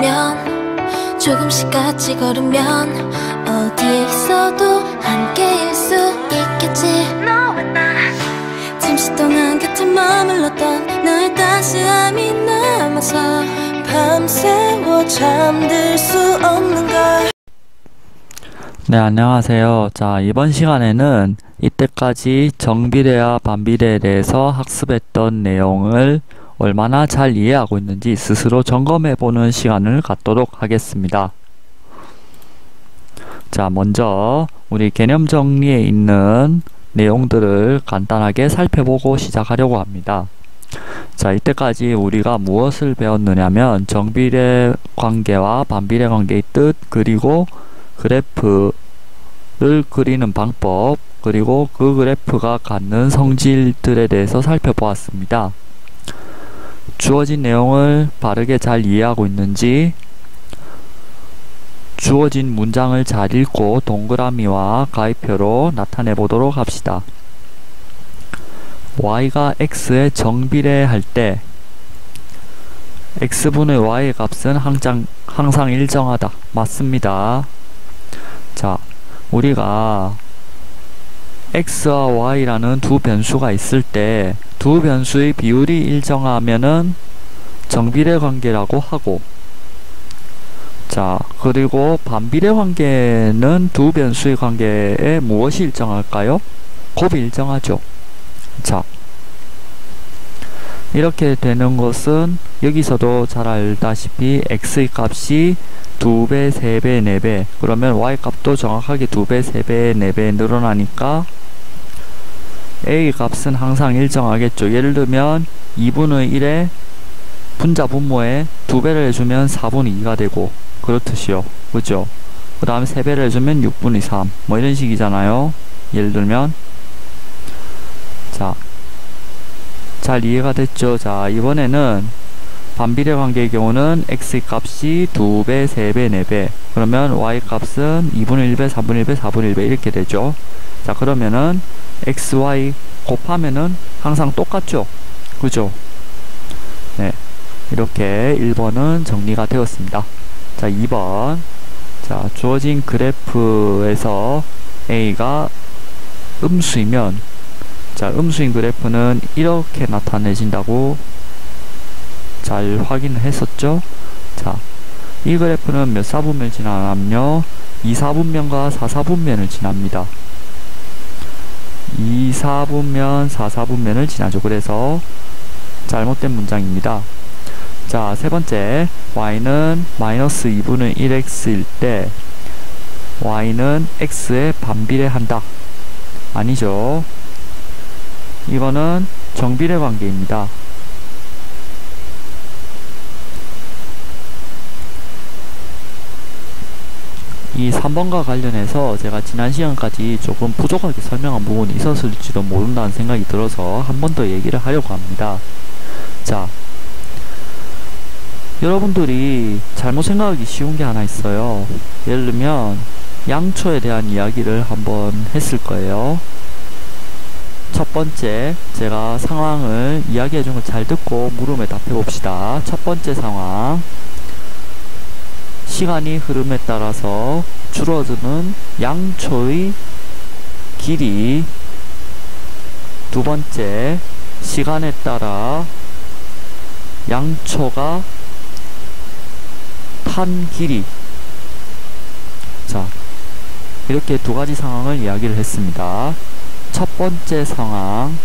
걸으면 조금씩 같이 걸으면 어디에 있어도 함께일 수 있겠지. 너와 나 잠시 동안 곁에 머물렀던 널 다시 안이 남아서 밤새워 잠들 수 없는 걸. 네, 안녕하세요. 자, 이번 시간에는 이때까지 정비례와 반비례에 대해서 학습했던 내용을 얼마나 잘 이해하고 있는지 스스로 점검해보는 시간을 갖도록 하겠습니다. 자, 먼저 우리 개념 정리에 있는 내용들을 간단하게 살펴보고 시작하려고 합니다. 자, 이때까지 우리가 무엇을 배웠느냐면 정비례 관계와 반비례 관계의 뜻, 그리고 그래프를 그리는 방법, 그리고 그 그래프가 갖는 성질들에 대해서 살펴보았습니다. 주어진 내용을 바르게 잘 이해하고 있는지, 주어진 문장을 잘 읽고 동그라미와 가위표로 나타내 보도록 합시다. y가 x에 정비례할 때 x분의 y의 값은 항상 일정하다. 맞습니다. 자, 우리가 x와 y라는 두 변수가 있을 때 두 변수의 비율이 일정하면은 정비례 관계라고 하고, 자, 그리고 반비례 관계는 두 변수의 관계에 무엇이 일정할까요? 곱이 일정하죠. 자, 이렇게 되는 것은 여기서도 잘 알다시피 x의 값이 2배, 3배, 4배, 그러면 y 값도 정확하게 2배, 3배, 4배 늘어나니까 a 값은 항상 일정하겠죠. 예를 들면 2분의 1에 분자 분모에 2배를 해주면 4분의 2가 되고, 그렇듯이요. 그죠? 그 다음에 3배를 해주면 6분의 3, 뭐 이런 식이잖아요. 예를 들면. 자, 잘 이해가 됐죠? 자, 이번에는 반비례 관계의 경우는 x의 값이 2배, 3배, 4배, 그러면 y 값은 2분의 1배, 4분의 1배, 4분의 1배 이렇게 되죠. 자, 그러면은 x, y 곱하면은 항상 똑같죠? 그죠? 네, 이렇게 1번은 정리가 되었습니다. 자, 2번. 자, 주어진 그래프에서 a가 음수이면, 자, 음수인 그래프는 이렇게 나타내진다고 잘 확인을 했었죠? 자, 이 그래프는 몇 사분면을 지나냐면요, 2사분면과 4사분면을 지납니다. 2사분면, 4사분면을 지나죠. 그래서 잘못된 문장입니다. 자, 세 번째, y는 마이너스 2분의 1x일 때 y는 x에 반비례한다. 아니죠. 이거는 정비례 관계입니다. 이 3번과 관련해서 제가 지난 시간까지 조금 부족하게 설명한 부분이 있었을지도 모른다는 생각이 들어서 한 번 더 얘기를 하려고 합니다. 자, 여러분들이 잘못 생각하기 쉬운 게 하나 있어요. 예를 들면 양초에 대한 이야기를 한번 했을 거예요. 첫 번째, 제가 상황을 이야기해 준 걸 잘 듣고 물음에 답해 봅시다. 첫 번째 상황, 시간이 흐름에 따라서 줄어드는 양초의 길이. 두 번째, 시간에 따라 양초가 탄 길이. 자, 이렇게 두 가지 상황을 이야기를 했습니다. 첫 번째 상황,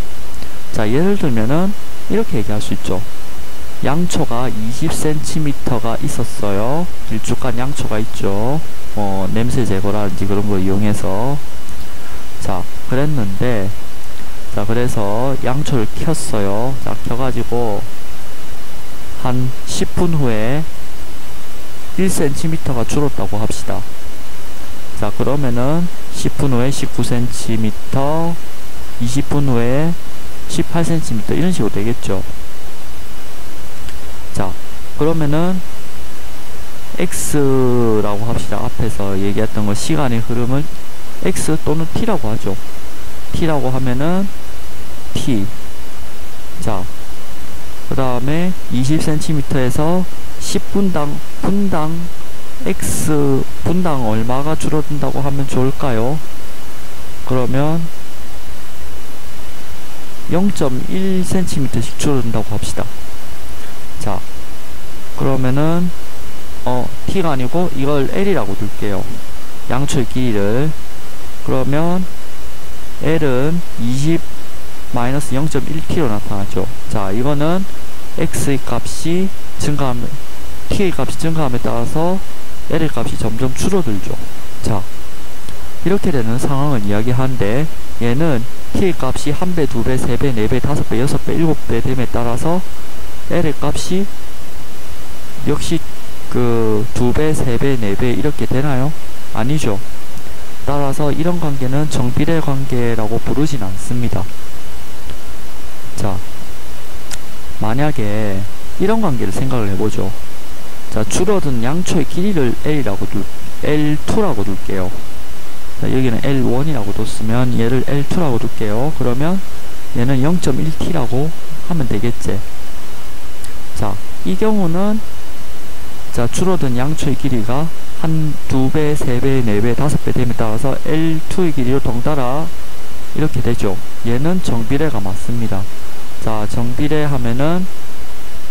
자, 예를 들면은 이렇게 얘기할 수 있죠. 양초가 20cm가 있었어요. 길쭉한 양초가 있죠. 냄새 제거라든지 그런 거 이용해서. 자, 그랬는데, 자, 그래서 양초를 켰어요. 자, 켜가지고 한 10분 후에 1cm가 줄었다고 합시다. 자, 그러면은 10분 후에 19cm, 20분 후에 18cm 이런 식으로 되겠죠. 자, 그러면은 x라고 합시다. 앞에서 얘기했던 거 시간의 흐름을 x 또는 t라고 하죠. t라고 하면은 t. 자, 그 다음에 20cm에서 분당 x 분당 얼마가 줄어든다고 하면 좋을까요? 그러면 0.1cm씩 줄어든다고 합시다. 자, 그러면은 t가 아니고 이걸 l이라고 둘게요. 양초의 길이를. 그러면 l은 20-0.1t로 나타나죠. 자, 이거는 x의 값이 증가하면 t의 값이 증가함에 따라서 l의 값이 점점 줄어들죠. 자, 이렇게 되는 상황을 이야기하는데, 얘는 t의 값이 1배, 2배, 3배, 4배, 5배, 6배, 7배 됨에 따라서 l의 값이 역시 그 2배, 3배, 4배 이렇게 되나요? 아니죠. 따라서 이런 관계는 정비례 관계라고 부르진 않습니다. 자, 만약에 이런 관계를 생각을 해보죠. 자, 줄어든 양초의 길이를 L2라고 둘게요. 자, 여기는 L1이라고 뒀으면 얘를 L2라고 둘게요. 그러면 얘는 0.1t라고 하면 되겠지. 자, 이 경우는 자, 줄어든 양초의 길이가 한 2배, 3배, 4배, 5배 됨에 따라서 L2의 길이로 덩달아 이렇게 되죠. 얘는 정비례가 맞습니다. 자, 정비례 하면은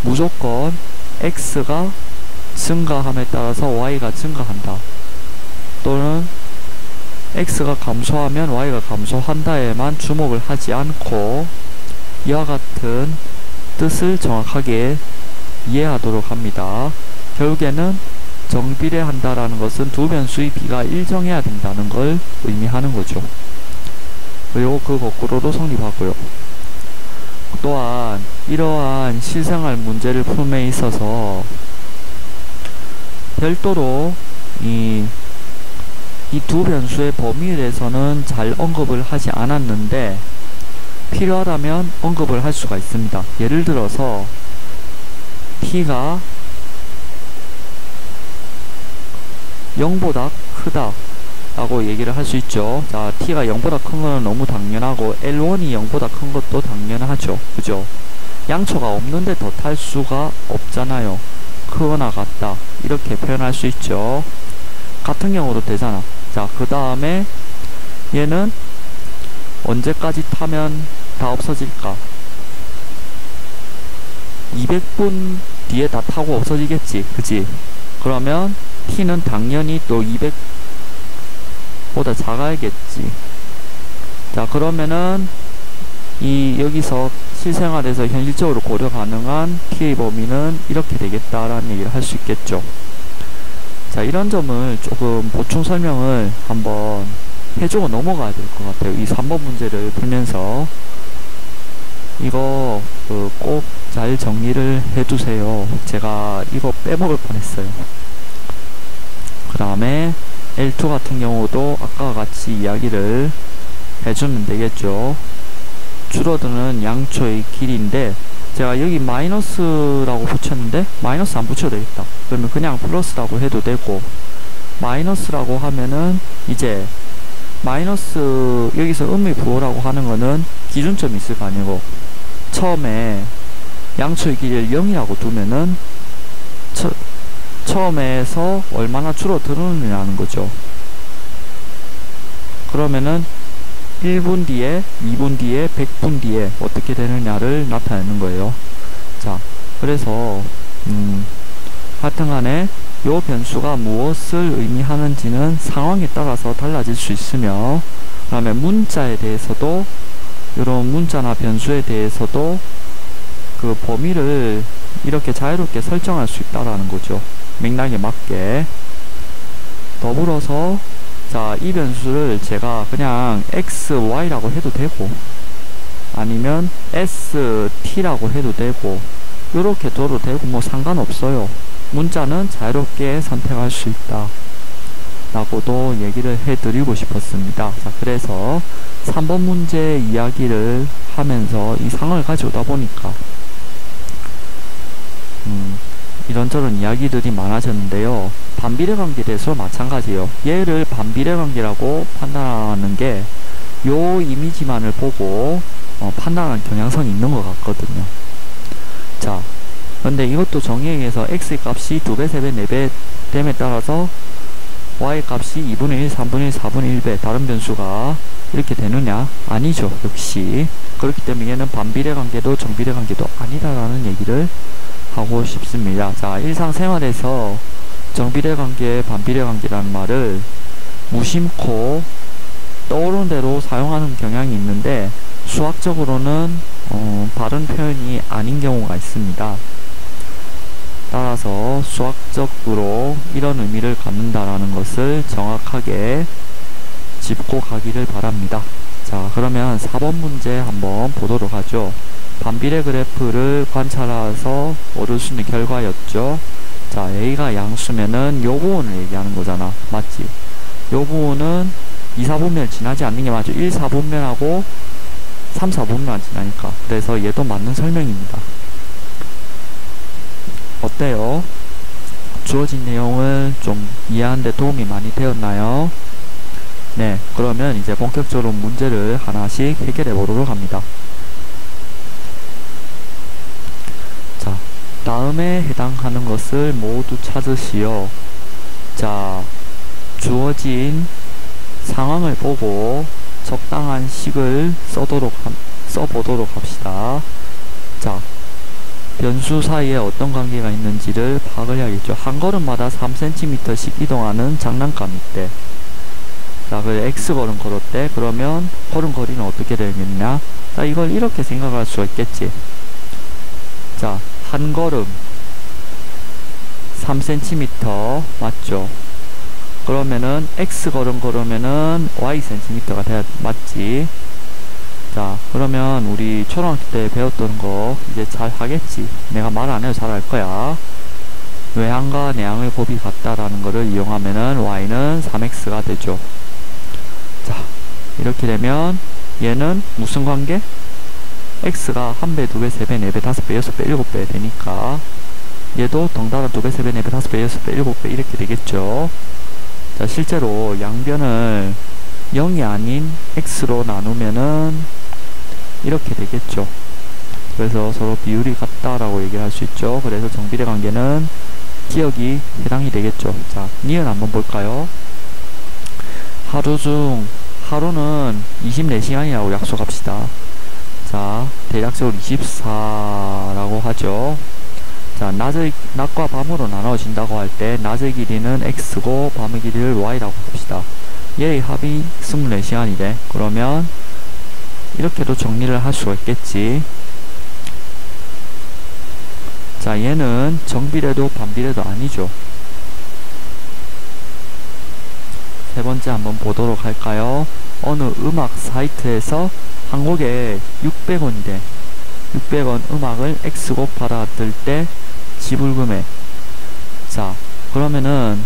무조건 x가 증가함에 따라서 y가 증가한다. 또는 x가 감소하면 y가 감소한다에만 주목을 하지 않고 이와 같은 뜻을 정확하게 이해하도록 합니다. 결국에는 정비례한다라는 것은 두 변수의 비가 일정해야 된다는 걸 의미하는 거죠. 그리고 그 거꾸로도 성립하고요. 또한 이러한 실생활 문제를 풀음에 있어서 별도로 이 두 변수의 범위에 대해서는 잘 언급을 하지 않았는데 필요하다면 언급을 할 수가 있습니다. 예를 들어서 t가 0보다 크다 라고 얘기를 할 수 있죠. 자, t가 0보다 큰 거는 너무 당연하고 L1이 0보다 큰 것도 당연하죠. 그죠? 양초가 없는데 더 탈 수가 없잖아요. 크거나 같다 이렇게 표현할 수 있죠. 같은 경우도 되잖아. 자, 그 다음에 얘는 언제까지 타면 다 없어질까? 200분 뒤에 다 타고 없어지겠지. 그지? 그러면 t는 당연히 또 200보다 작아야겠지. 자, 그러면은 여기서 실생활에서 현실적으로 고려 가능한 t의 범위는 이렇게 되겠다라는 얘기를 할 수 있겠죠. 자, 이런 점을 조금 보충 설명을 한번 해주고 넘어가야 될 것 같아요. 이 3번 문제를 풀면서 이거 꼭 잘 정리를 해두세요. 제가 이거 빼먹을 뻔했어요. 그 다음에 L2 같은 경우도 아까와 같이 이야기를 해주면 되겠죠. 줄어드는 양초의 길이인데 제가 여기 마이너스라고 붙였는데 마이너스 안 붙여도 되겠다. 그러면 그냥 플러스라고 해도 되고, 마이너스라고 하면은 이제 마이너스 여기서 음의 부호라고 하는 거는 기준점이 있을 거 아니고 처음에 양초의 길이를 0이라고 두면은 처음에서 얼마나 줄어드느냐는 거죠. 그러면은 1분 뒤에, 2분 뒤에, 100분 뒤에 어떻게 되느냐를 나타내는 거예요. 자, 그래서 하여튼간에 요 변수가 무엇을 의미하는지는 상황에 따라서 달라질 수 있으며, 그 다음에 문자에 대해서도 이런 문자나 변수에 대해서도 그 범위를 이렇게 자유롭게 설정할 수 있다라는 거죠. 맥락에 맞게. 더불어서 자, 이 변수를 제가 그냥 x, y라고 해도 되고 아니면 s, t라고 해도 되고 요렇게 둬도 되고 뭐 상관없어요. 문자는 자유롭게 선택할 수 있다 라고도 얘기를 해드리고 싶었습니다. 자, 그래서 3번 문제 이야기를 하면서 이 상을 가져오다 보니까 이런저런 이야기들이 많아졌는데요. 반비례 관계에 대해서 마찬가지예요. 얘를 반비례 관계라고 판단하는 게 요 이미지만을 보고 판단하는 경향성이 있는 것 같거든요. 자, 근데 이것도 정의에 의해서 x의 값이 2배, 3배, 4배 됨에 따라서 y 값이 2분의 1, 3분의 1, 4분의 1배 다른 변수가 이렇게 되느냐? 아니죠. 역시 그렇기 때문에 얘는 반비례 관계도 정비례 관계도 아니다라는 얘기를 하고 싶습니다. 자, 일상생활에서 정비례 관계, 반비례 관계라는 말을 무심코 떠오르는 대로 사용하는 경향이 있는데 수학적으로는 바른 표현이 아닌 경우가 있습니다. 따라서 수학적으로 이런 의미를 갖는다라는 것을 정확하게 짚고 가기를 바랍니다. 자, 그러면 4번 문제 한번 보도록 하죠. 반비례 그래프를 관찰해서 얻을 수 있는 결과였죠. 자, A가 양수면은 요 부분을 얘기하는 거잖아. 맞지? 요 부분은 2, 4분면을 지나지 않는 게 맞죠. 1, 4분면하고 3, 4분면만 지나니까. 그래서 얘도 맞는 설명입니다. 어때요? 주어진 내용을 좀 이해하는 데 도움이 많이 되었나요? 네, 그러면 이제 본격적으로 문제를 하나씩 해결해 보도록 합니다. 자, 다음에 해당하는 것을 모두 찾으시오. 자, 주어진 상황을 보고 적당한 식을 써보도록 합시다. 자, 변수 사이에 어떤 관계가 있는지를 파악을 해야겠죠. 한 걸음마다 3cm씩 이동하는 장난감이 있대. 자, 그 X걸음 걸었대. 그러면 걸음거리는 어떻게 되겠냐? 자, 이걸 이렇게 생각할 수가 있겠지. 자, 한 걸음 3cm 맞죠? 그러면은 X걸음 걸으면은 Ycm가 돼야 맞지? 자, 그러면 우리 초등학교 때 배웠던 거 이제 잘 하겠지? 내가 말 안 해도 잘 할 거야. 외항과 내항의 곱이 같다라는 거를 이용하면은 Y는 3X가 되죠. 자, 이렇게 되면 얘는 무슨 관계? X가 1배, 2배, 3배, 4배, 5배, 6배, 7배 되니까 얘도 덩달아 2배, 3배, 4배, 5배, 6배, 7배 이렇게 되겠죠. 자, 실제로 양변을 0이 아닌 X로 나누면은 이렇게 되겠죠. 그래서 서로 비율이 같다라고 얘기를 할 수 있죠. 그래서 정비례 관계는 기억이 해당이 되겠죠. 자, 니은 한번 볼까요? 하루는 24시간이라고 약속합시다. 자, 대략적으로 24라고 하죠. 자, 낮과 밤으로 나눠진다고 할 때 낮의 길이는 X고 밤의 길이를 Y라고 합시다. 얘의 합이 24시간이래. 그러면 이렇게도 정리를 할 수가 있겠지. 자, 얘는 정비례도 반비례도 아니죠. 세 번째 한번 보도록 할까요? 어느 음악 사이트에서 한 곡에 600원이래. 600원 음악을 X곡 받아들 때 지불금액. 자, 그러면은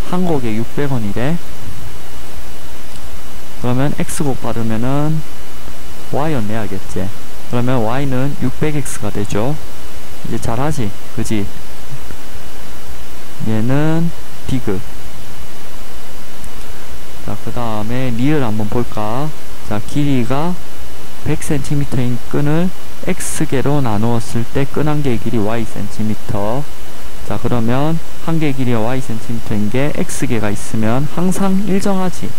한 곡에 600원이래. 그러면 X곡 받으면은 Y원 내야겠지. 그러면 Y는 600X가 되죠. 이제 잘하지? 그지? 얘는 디귿. 자, 그 다음에 리을 한번 볼까? 자, 길이가 100cm인 끈을 X개로 나누었을 때 끈 한 개의 길이 Ycm. 자, 그러면 한 개의 길이가 Ycm인 게 X개가 있으면 항상 일정하지.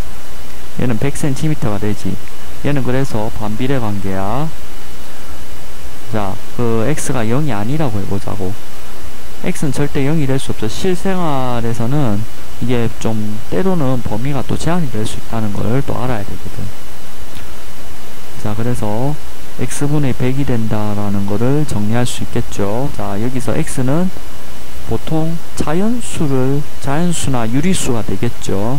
얘는 100cm가 되지. 얘는 그래서 반비례 관계야. 자, 그 X가 0이 아니라고 해보자고. X는 절대 0이 될 수 없어. 실생활에서는 이게 좀 때로는 범위가 또 제한이 될 수 있다는 걸 또 알아야 되거든. 자, 그래서 X분의 100이 된다라는 거를 정리할 수 있겠죠. 자, 여기서 X는 보통 자연수나 유리수가 되겠죠.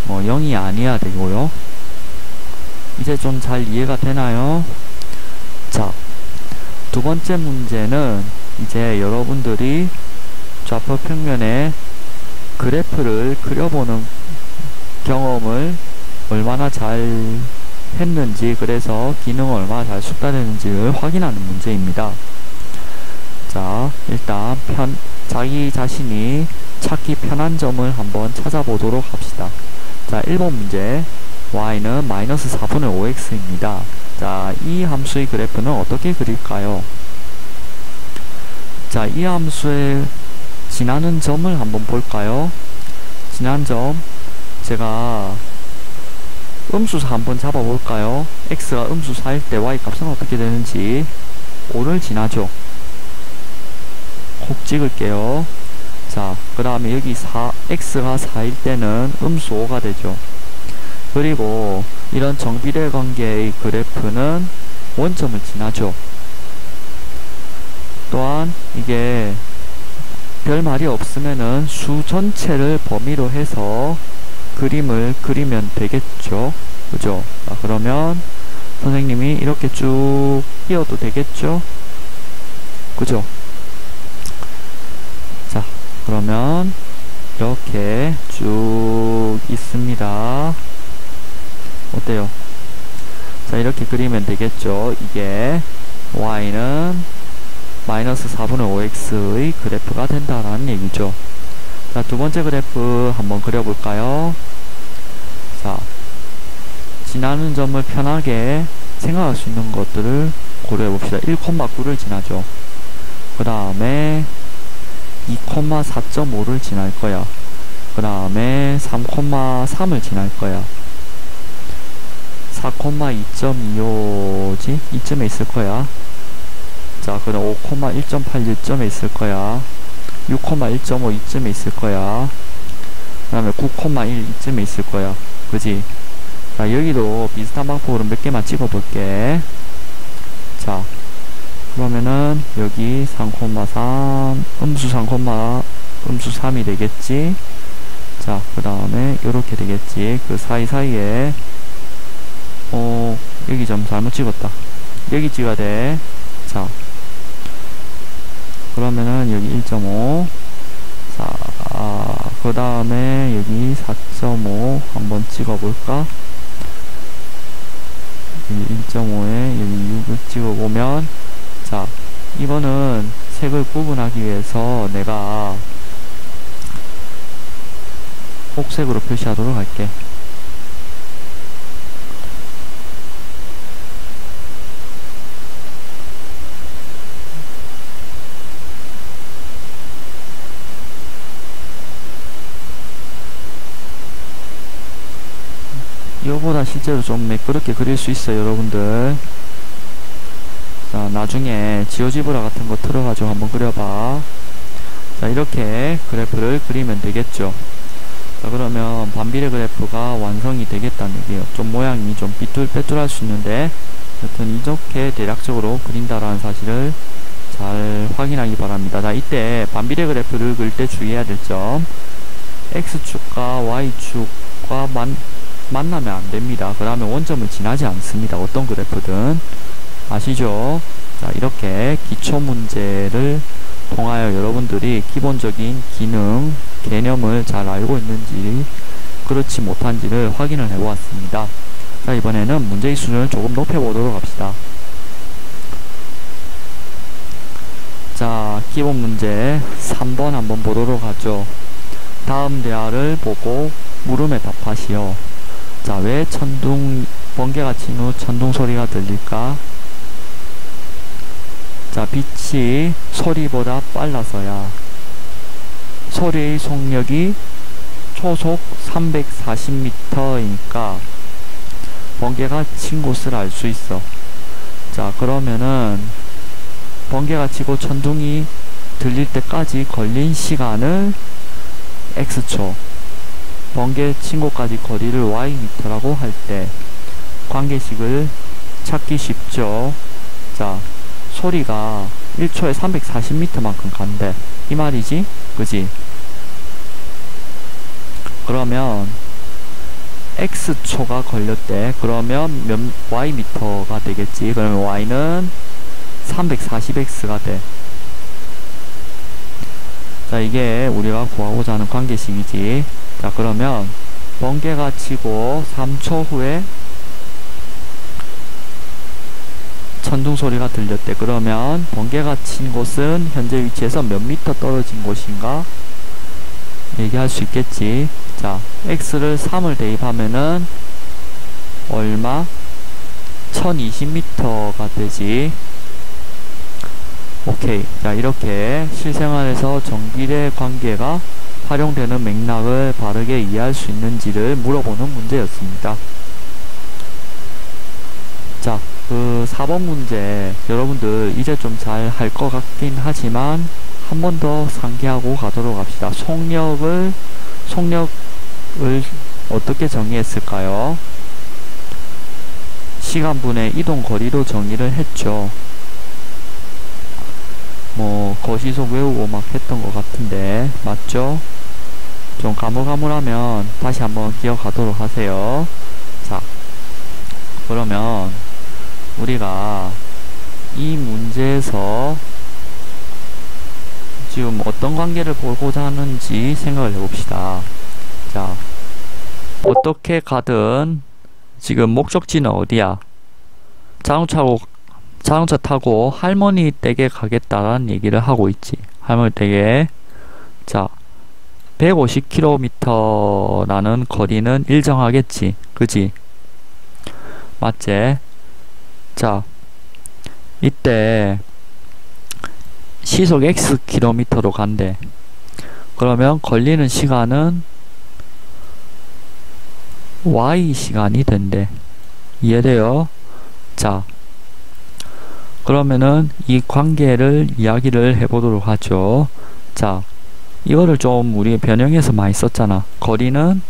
0이 아니어야 되고요. 이제 좀 잘 이해가 되나요? 자, 두 번째 문제는 이제 여러분들이 좌표 평면에 그래프를 그려보는 경험을 얼마나 잘 했는지, 그래서 기능을 얼마나 잘 숙달했는지를 확인하는 문제입니다. 자, 일단 자기 자신이 찾기 편한 점을 한번 찾아보도록 합시다. 자, 1번 문제. y는 마이너스 4분의 5x입니다. 자, 이 함수의 그래프는 어떻게 그릴까요? 자, 이 함수의 지나는 점을 한번 볼까요? 지난 점, 제가 음수사 한번 잡아볼까요? x가 음수사일 때 y 값은 어떻게 되는지. 5를 지나죠. 콕 찍을게요. 자, 그 다음에 여기 x가 4일 때는 음수 5가 되죠. 그리고 이런 정비례 관계의 그래프는 원점을 지나죠. 또한 이게 별 말이 없으면은 수 전체를 범위로 해서 그림을 그리면 되겠죠. 그죠? 자, 그러면 선생님이 이렇게 쭉 띄워도 되겠죠? 그죠? 자, 그러면 이렇게 쭉 있습니다. 어때요? 자, 이렇게 그리면 되겠죠. 이게 y는 마이너스 4분의 5x의 그래프가 된다라는 얘기죠. 자, 두 번째 그래프 한번 그려볼까요? 자, 지나는 점을 편하게 생각할 수 있는 것들을 고려해봅시다. 1,9를 지나죠. 그 다음에 2,4.5를 지날 거야. 그 다음에 3,3을 지날 거야. 4,2.25지? 이쯤에 있을 거야. 자, 그 다음 5,1.81점에 있을 거야. 6,1.5 이쯤에 있을 거야. 그 다음에 9,1 이쯤에 있을 거야. 그지? 자, 여기도 비슷한 방법으로 몇 개만 찍어볼게. 자, 그러면은 여기 3,3 음수 3이 되겠지. 자, 그 다음에 요렇게 되겠지. 그 사이사이에 여기 좀 잘못 찍었다. 여기 찍어야 돼. 자, 그러면은 여기 1.5. 자, 그 다음에 여기 4.5 한번 찍어볼까? 여기 1.5에 여기 6을 찍어보면, 자, 이거는 색을 구분하기 위해서 내가 옥색으로 표시하도록 할게. 이거보다 실제로 좀 매끄럽게 그릴 수 있어요, 여러분들. 자, 나중에 지오지브라 같은 거 틀어가지고 한번 그려봐. 자, 이렇게 그래프를 그리면 되겠죠. 자, 그러면 반비례 그래프가 완성이 되겠다는 얘기예요. 좀 모양이 좀 삐뚤빼뚤할 수 있는데, 여튼 이렇게 대략적으로 그린다라는 사실을 잘 확인하기 바랍니다. 자, 이때 반비례 그래프를 그릴 때 주의해야 될 점, x축과 y축과 만나면 안 됩니다. 그 다음에 원점을 지나지 않습니다. 어떤 그래프든. 아시죠? 자, 이렇게 기초 문제를 통하여 여러분들이 기본적인 기능, 개념을 잘 알고 있는지 그렇지 못한지를 확인을 해보았습니다. 자, 이번에는 문제의 수준을 조금 높여보도록 합시다. 자, 기본 문제 3번 한번 보도록 하죠. 다음 대화를 보고 물음에 답하시오. 자, 왜 번개가 친 후 천둥 소리가 들릴까? 자, 빛이 소리보다 빨라서야. 소리의 속력이 초속 340m이니까 번개가 친 곳을 알 수 있어. 자, 그러면은 번개가 치고 천둥이 들릴 때까지 걸린 시간을 x초, 번개 친 곳까지 거리를 ym라고 할 때 관계식을 찾기 쉽죠. 자, 소리가 1초에 340m만큼 간대. 이 말이지? 그지? 그러면 x초가 걸렸대. 그러면 몇 ym가 되겠지. 그러면 y는 340x가 돼. 자, 이게 우리가 구하고자 하는 관계식이지. 자, 그러면 번개가 치고 3초 후에 천둥 소리가 들렸대. 그러면 번개가 친 곳은 현재 위치에서 몇 미터 떨어진 곳인가 얘기할 수 있겠지. 자, x를 3을 대입하면은 얼마? 1020m가 되지. 오케이. 자, 이렇게 실생활에서 정비례 관계가 활용되는 맥락을 바르게 이해할 수 있는지를 물어보는 문제였습니다. 자, 그 4번 문제 여러분들 이제 좀 잘 할 것 같긴 하지만 한 번 더 상기하고 가도록 합시다. 속력을 어떻게 정의했을까요? 시간분의 이동거리로 정의를 했죠. 뭐 거시속 외우고 막 했던 것 같은데 맞죠? 좀 가물가물하면 다시 한번 기억하도록 하세요. 자, 그러면 우리가 이 문제에서 지금 어떤 관계를 보고자 하는지 생각을 해봅시다. 자, 어떻게 가든 지금 목적지는 어디야? 자동차 타고 할머니 댁에 가겠다라는 얘기를 하고 있지. 할머니 댁에. 자, 150km라는 거리는 일정하겠지. 그지? 맞지? 자, 이때 시속 X km로 간대. 그러면 걸리는 시간은 Y 시간이 된대. 이해돼요? 자, 그러면은 이 관계를 이야기를 해보도록 하죠. 자, 이거를 좀 우리 변형해서 많이 썼잖아. 거리는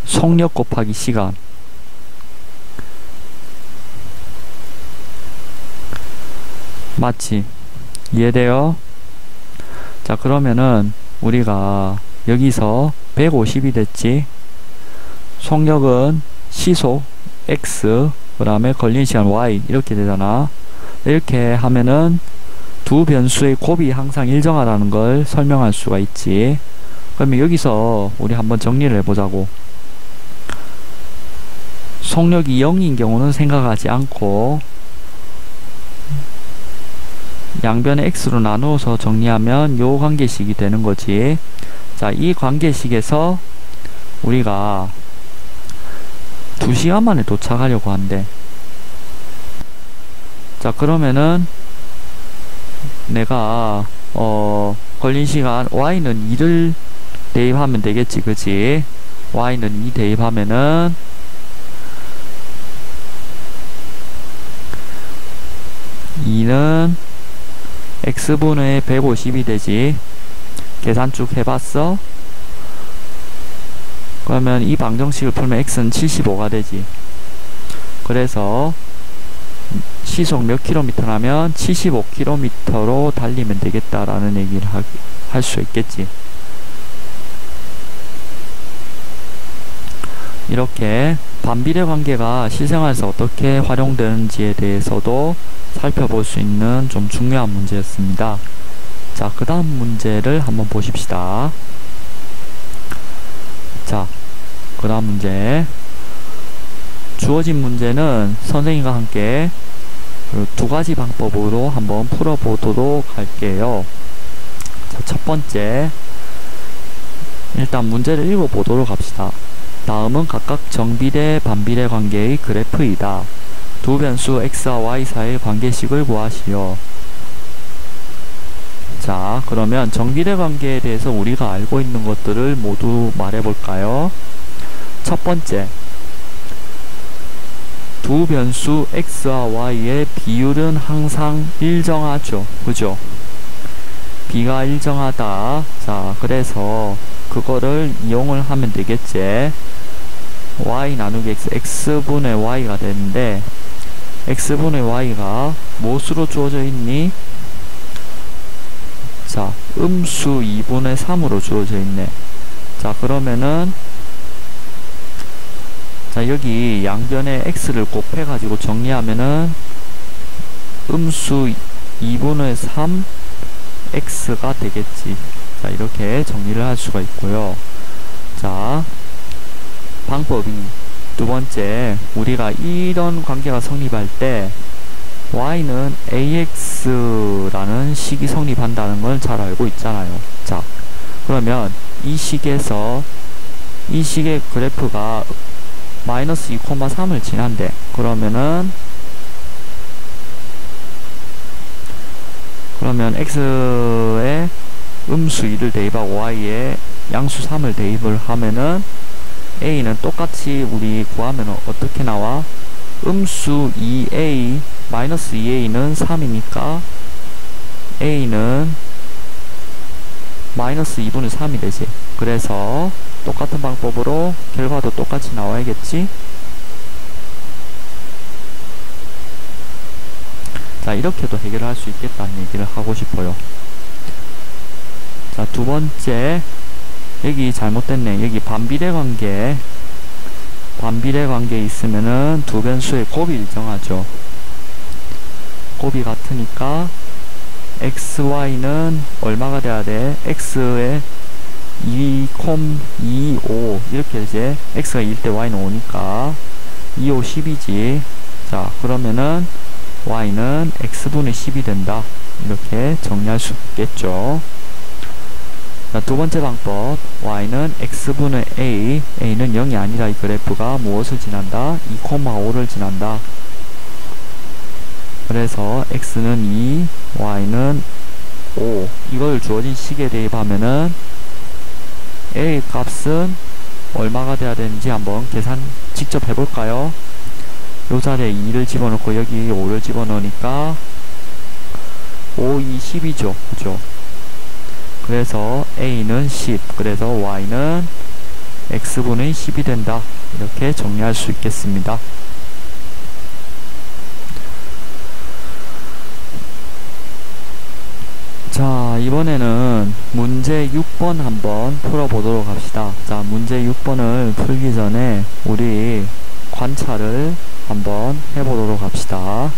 속력 곱하기 시간. 맞지? 이해돼요? 자, 그러면은 우리가 여기서 150이 됐지? 속력은 시속 X, 그 다음에 걸린 시간 Y 이렇게 되잖아. 이렇게 하면은 두 변수의 곱이 항상 일정하다는 걸 설명할 수가 있지. 그러면 여기서 우리 한번 정리를 해보자고. 속력이 0인 경우는 생각하지 않고 양변의 x로 나누어서 정리하면 요 관계식이 되는 거지. 자, 이 관계식에서 우리가 2시간 만에 도착하려고 한대. 자, 그러면은 내가 걸린 시간 y는 2를 대입하면 되겠지. 그치? y는 2 대입하면은 는 x분의 150이 되지. 계산 쭉 해봤어? 그러면 이 방정식을 풀면 x는 75가 되지. 그래서 시속 몇 킬로미터라면 75km로 달리면 되겠다라는 얘기를 할 수 있겠지. 이렇게 반비례 관계가 실생활에서 어떻게 활용되는지에 대해서도 살펴볼 수 있는 좀 중요한 문제였습니다. 자, 그 다음 문제를 한번 보십시다. 자, 그 다음 문제. 주어진 문제는 선생님과 함께 두 가지 방법으로 한번 풀어보도록 할게요. 자, 첫 번째, 일단 문제를 읽어보도록 합시다. 다음은 각각 정비례, 반비례 관계의 그래프이다. 두 변수 x와 y 사이의 관계식을 구하시오. 자, 그러면 정비례 관계에 대해서 우리가 알고 있는 것들을 모두 말해볼까요? 첫 번째, 두 변수 x와 y의 비율은 항상 일정하죠. 그죠? 비가 일정하다. 자, 그래서 그거를 이용을 하면 되겠지. y 나누기 x, x분의 y가 되는데 x분의 y가 무엇으로 주어져 있니? 자, 음수 2분의 3으로 주어져 있네. 자, 그러면은 자, 여기 양변에 x를 곱해 가지고 정리하면은 음수 2분의 3 x가 되겠지. 자, 이렇게 정리를 할 수가 있고요. 자, 방법이 두 번째, 우리가 이런 관계가 성립할 때 y는 ax라는 식이 성립한다는 걸 잘 알고 있잖아요. 자, 그러면 이 식에서 이 식의 그래프가 마이너스 2,3을 지난대. 그러면은 그러면 x에 음수 2를 대입하고 y에 양수 3을 대입을 하면은 a는 똑같이 우리 구하면 어떻게 나와? 음수 2a 마이너스 2a는 3이니까 a는 마이너스 2분의 3이 되지. 그래서 똑같은 방법으로 결과도 똑같이 나와야겠지. 자, 이렇게도 해결할 수 있겠다는 얘기를 하고 싶어요. 자, 두 번째, 여기 잘못됐네. 여기 반비례 관계 있으면은 두 변수의 곱이 일정하죠. 곱이 같으니까 xy는 얼마가 돼야 돼? x에 2, 2, 5 이렇게 이제 x가 2일 때 y는 5니까 2, 5, 10이지. 자, 그러면은 y는 x분의 10이 된다. 이렇게 정리할 수 있겠죠. 자, 두 번째 방법, y는 x분의 a는 0이 아니라 이 그래프가 무엇을 지난다? 2, 5를 지난다. 그래서 x는 2, y는 5. 이걸 주어진 식에 대입하면은 a 값은 얼마가 돼야 되는지 한번 계산 직접 해볼까요? 요 자리에 2를 집어넣고 여기 5를 집어넣으니까 5, 2, 10이죠. 그죠? 그래서 a는 10, 그래서 y는 x분의 10이 된다. 이렇게 정리할 수 있겠습니다. 자, 이번에는 문제 6번 한번 풀어보도록 합시다. 자, 문제 6번을 풀기 전에 우리 관찰을 한번 해보도록 합시다.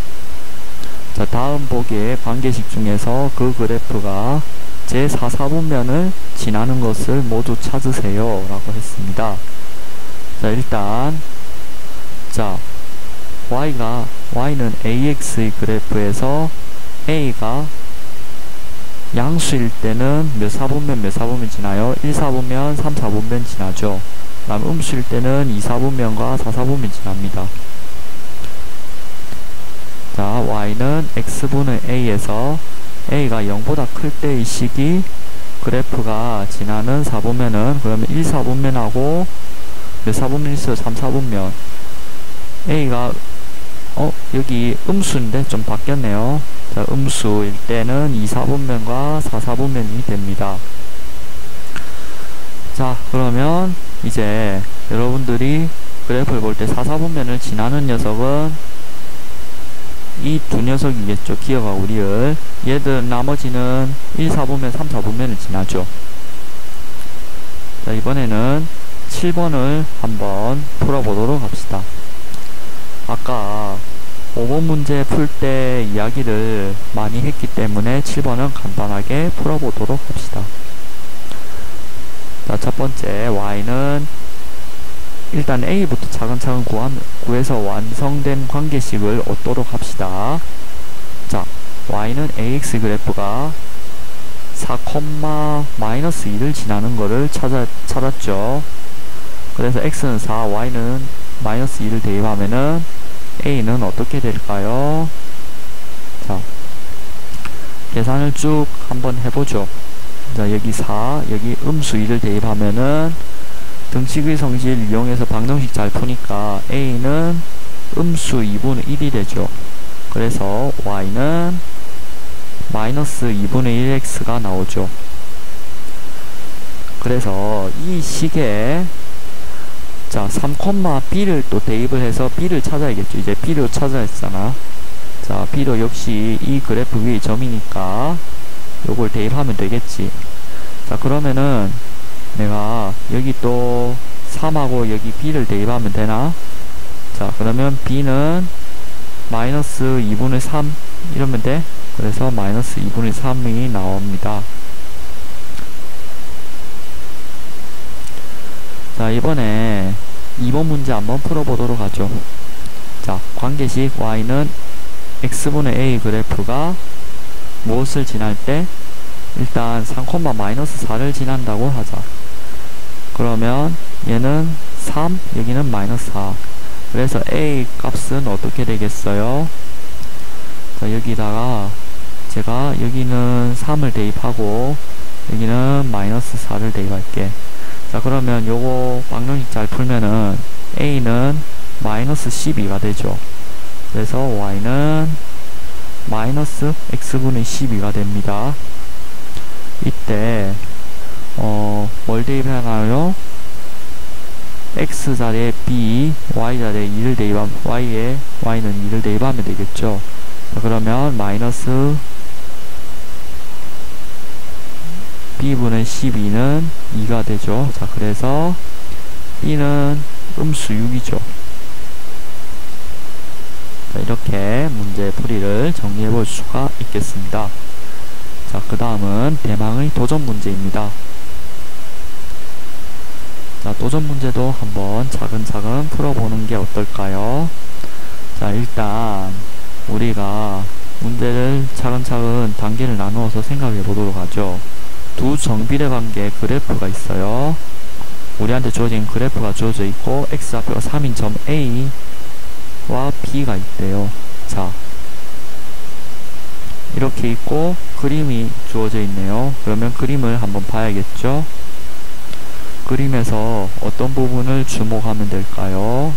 자, 다음 보기의 관계식 중에서 그 그래프가 제4사분면을 지나는 것을 모두 찾으세요 라고 했습니다. 자, 일단 자, y는 ax의 그래프에서 a가 양수일 때는 몇 사분면 지나요? 1사분면, 3사분면 지나죠. 그 다음 음수일 때는 2사분면과 4사분면 지납니다. 자, y는 x분의 a에서 a가 0보다 클 때의 시기 그래프가 지나는 사분면은 그러면 1사분면하고 몇 사분면 있어요? 3사분면. a가 여기 음수인데 좀 바뀌었네요. 자, 음수일 때는 2사분면과 4사분면이 됩니다. 자, 그러면 이제 여러분들이 그래프를 볼 때 4사분면을 지나는 녀석은 이 두 녀석이겠죠. 기억하고 리을. 얘들 나머지는 1사분면, 3사분면을 지나죠. 자, 이번에는 7번을 한번 풀어보도록 합시다. 아까 5번 문제 풀 때 이야기를 많이 했기 때문에 7번은 간단하게 풀어보도록 합시다. 자, 첫 번째 y는 일단 a부터 차근차근 구해서 완성된 관계식을 얻도록 합시다. 자, y는 ax 그래프가 4, 마이너스 2를 지나는 거를 찾았죠. 그래서 x는 4, y는 마이너스 2를 대입하면은 a는 어떻게 될까요? 자, 계산을 쭉 한번 해보죠. 자, 여기 4, 여기 음수 2를 대입하면은 등식의 성질 이용해서 방정식 잘 푸니까 a는 음수 2분의 1이 되죠. 그래서 y는 마이너스 2분의 1x가 나오죠. 그래서 이 식에 자, 3,b를 또 대입을 해서 b를 찾아야겠죠. 이제 b를 찾아야 했잖아. 자, b도 역시 이 그래프 위의 점이니까 요걸 대입하면 되겠지. 자, 그러면은 내가 여기 또 3하고 여기 b를 대입하면 되나? 자, 그러면 b는 마이너스 2분의 3 이러면 돼. 그래서 마이너스 2분의 3이 나옵니다. 자, 이번에 2번 문제 한번 풀어보도록 하죠. 자, 관계식 y는 x분의 a 그래프가 무엇을 지날 때? 일단 3, 마이너스 4를 지난다고 하자. 그러면 얘는 3, 여기는 마이너스 4. 그래서 a 값은 어떻게 되겠어요? 자, 여기다가 제가 여기는 3을 대입하고 여기는 마이너스 4를 대입할게. 자, 그러면 요거 방정식 잘 풀면은 a는 마이너스 12가 되죠. 그래서 y는 마이너스 x분의 12가 됩니다. 이때 뭘 대입하나요? x 자리에 b, y 자리에 2를 대입하면 y는 2를 대입하면 되겠죠. 자, 그러면 마이너스 b분의 12는 2가 되죠. 자, 그래서 b는 음수 6이죠. 자, 이렇게 문제 풀이를 정리해 볼 수가 있겠습니다. 자, 그 다음은 대망의 도전 문제입니다. 자, 도전 문제도 한번 차근차근 풀어보는 게 어떨까요? 자, 일단 우리가 문제를 차근차근 단계를 나누어서 생각해 보도록 하죠. 두 정비례 관계 그래프가 있어요. 우리한테 주어진 그래프가 주어져 있고 x좌표가 3인 점 A와 B가 있대요. 자, 이렇게 있고 그림이 주어져 있네요. 그러면 그림을 한번 봐야겠죠. 그림에서 어떤 부분을 주목하면 될까요?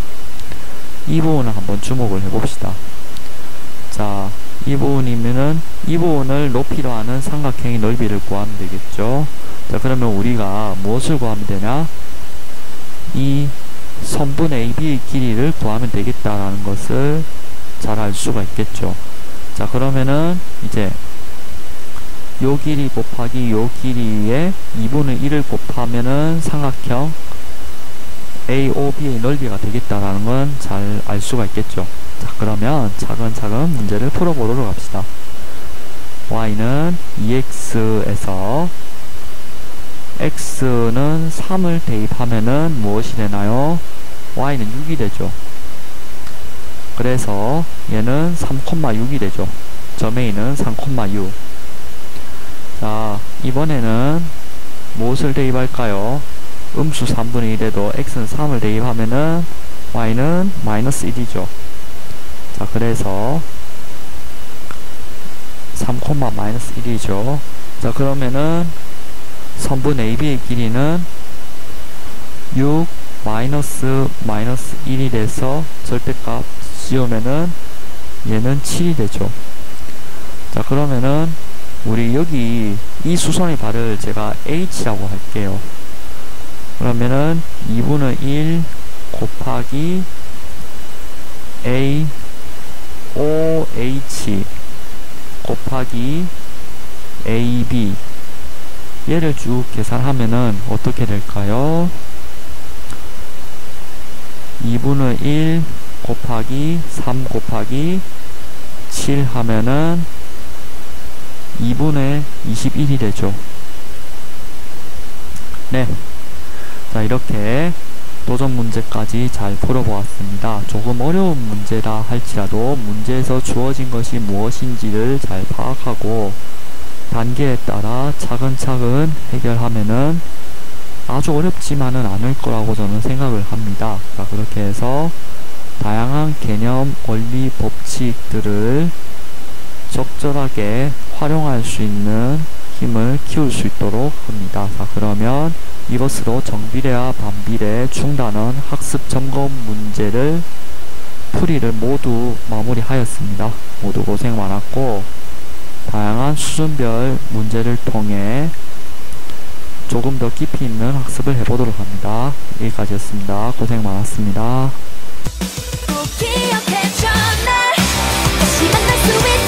이 부분을 한번 주목을 해봅시다. 자, 이 부분이면은 이 부분을 높이로 하는 삼각형의 넓이를 구하면 되겠죠. 자, 그러면 우리가 무엇을 구하면 되냐? 이 선분 AB의 길이를 구하면 되겠다라는 것을 잘 알 수가 있겠죠. 자, 그러면은 이제 요 길이 곱하기 요 길이에 2분의 1을 곱하면은 삼각형 AOB의 넓이가 되겠다라는 건 잘 알 수가 있겠죠. 자, 그러면 차근차근 문제를 풀어보도록 합시다. y는 2x에서 x는 3을 대입하면은 무엇이 되나요? y는 6이 되죠. 그래서 얘는 3,6이 되죠. 점 A는 3,6. 자, 이번에는 무엇을 대입할까요? 음수 3분의 1에도 x는 3을 대입하면은 y는 마이너스 1이죠. 자, 그래서 3, 마이너스 1이죠. 자, 그러면은 선분 AB의 길이는 6 마이너스 1이 돼서 절대값 씌우면은 얘는 7이 되죠. 자, 그러면은 우리 여기 이 수선의 발을 제가 h라고 할게요. 그러면은 2분의 1 곱하기 a OH 곱하기 AB 얘를 쭉 계산하면은 어떻게 될까요? 2분의 1 곱하기 3 곱하기 7 하면은 2분의 21이 되죠. 네. 자, 이렇게 도전 문제까지 잘 풀어보았습니다. 조금 어려운 문제라 할지라도 문제에서 주어진 것이 무엇인지를 잘 파악하고 단계에 따라 차근차근 해결하면은 아주 어렵지만은 않을 거라고 저는 생각을 합니다. 자, 그렇게 해서 다양한 개념, 원리, 법칙들을 적절하게 활용할 수 있는 힘을 키울 수 있도록 합니다. 자, 그러면 이것으로 정비례와 반비례, 중단원, 학습 점검 문제를 풀이를 모두 마무리하였습니다. 모두 고생 많았고 다양한 수준별 문제를 통해 조금 더 깊이 있는 학습을 해보도록 합니다. 여기까지였습니다. 고생 많았습니다. 꼭 기억해줘 날 다시 만날 수 있도록